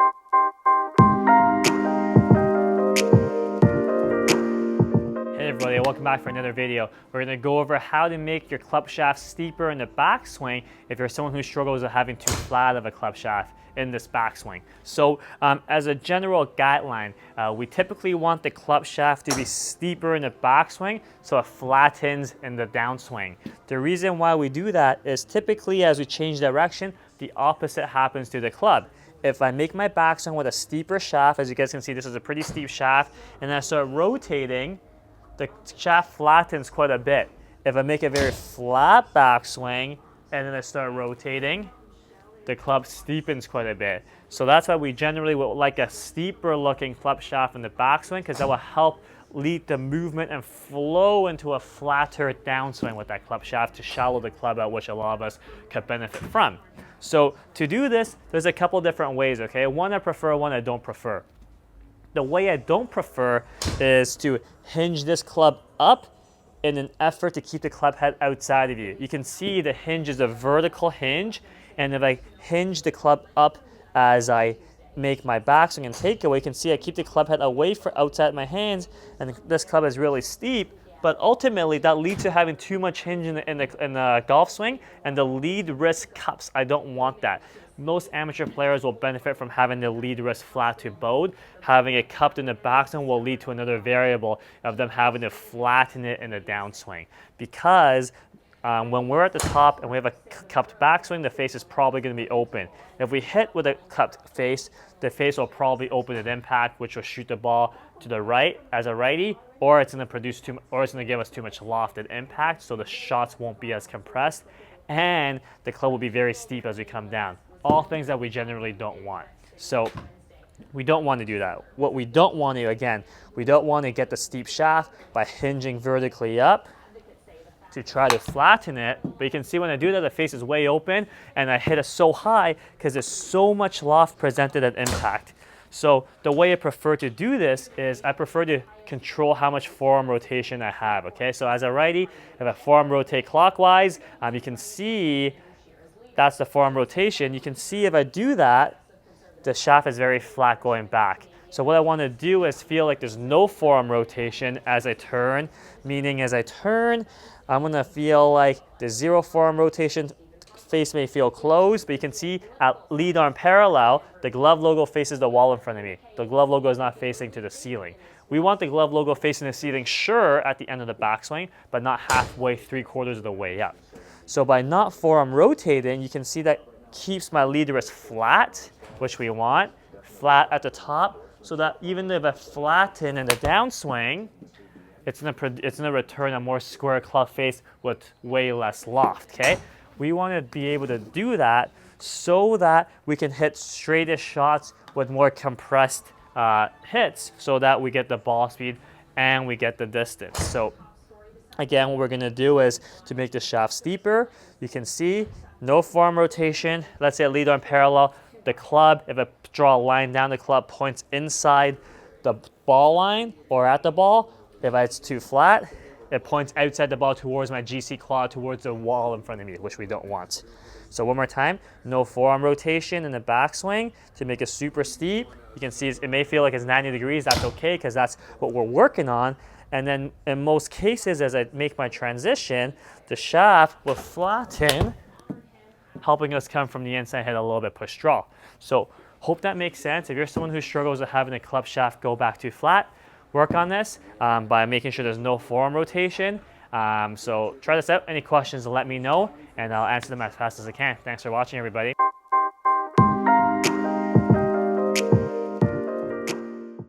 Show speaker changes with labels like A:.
A: Hey everybody, welcome back for another video. We're going to go over how to make your club shaft steeper in the backswing if you're someone who struggles with having too flat of a club shaft in this backswing. So as a general guideline, we typically want the club shaft to be steeper in the backswing so it flattens in the downswing. The reason why we do that is typically as we change direction, the opposite happens to the club. If I make my backswing with a steeper shaft, as you guys can see, this is a pretty steep shaft, and I start rotating, the shaft flattens quite a bit. If I make a very flat backswing and then I start rotating, the club steepens quite a bit. So that's why we generally would like a steeper looking club shaft in the backswing, because that will help lead the movement and flow into a flatter downswing with that club shaft to shallow the club out, which a lot of us could benefit from. So to do this, there's a couple different ways, okay? One I prefer, one I don't prefer. The way I don't prefer is to hinge this club up in an effort to keep the club head outside of you. You can see the hinge is a vertical hinge, and if I hinge the club up as I make my backswing and takeaway, you can see I keep the club head away from outside my hands, and this club is really steep, but ultimately that leads to having too much hinge in the golf swing, and the lead wrist cups. I don't want that. Most amateur players will benefit from having the lead wrist flat to bowed. Having it cupped in the backswing will lead to another variable of them having to flatten it in the downswing. Because when we're at the top and we have a cupped backswing, the face is probably going to be open. If we hit with a cupped face, the face will probably open at impact, which will shoot the ball to the right as a righty, or it's going to give us too much loft at impact, so the shots won't be as compressed, and the club will be very steep as we come down. All things that we generally don't want. So we don't want to do that. What we don't want to, again, we don't want to get the steep shaft by hinging vertically up to try to flatten it. But you can see when I do that, the face is way open, and I hit it so high because there's so much loft presented at impact. So the way I prefer to do this is I prefer to control how much forearm rotation I have, okay? So as a righty, if I forearm rotate clockwise, you can see that's the forearm rotation. You can see if I do that, the shaft is very flat going back. So what I want to do is feel like there's no forearm rotation as I turn, meaning as I turn, I'm going to feel like there's zero forearm rotation. Face may feel closed, but you can see at lead arm parallel, the glove logo faces the wall in front of me. The glove logo is not facing to the ceiling. We want the glove logo facing the ceiling, sure, at the end of the backswing, but not halfway, 3/4 of the way up. So by not forearm rotating, you can see that keeps my lead wrist flat, which we want, flat at the top, so that even if I flatten in the downswing, it's gonna return a more square club face with way less loft, okay? We want to be able to do that so that we can hit straightish shots with more compressed hits, so that we get the ball speed and we get the distance. So again, what we're going to do is to make the shaft steeper, you can see no forearm rotation. Let's say lead arm parallel. The club, if I draw a line down, the club points inside the ball line or at the ball. If it's too flat, it points outside the ball towards my GC claw, towards the wall in front of me, which we don't want. So one more time, no forearm rotation in the backswing to make it super steep. You can see it may feel like it's 90 degrees. That's okay, because that's what we're working on. And then in most cases, as I make my transition, the shaft will flatten, helping us come from the inside head a little bit push draw. So hope that makes sense. If you're someone who struggles with having a club shaft go back too flat, work on this by making sure there's no forearm rotation. So try this out. Any questions, let me know, and I'll answer them as fast as I can. Thanks for watching, everybody.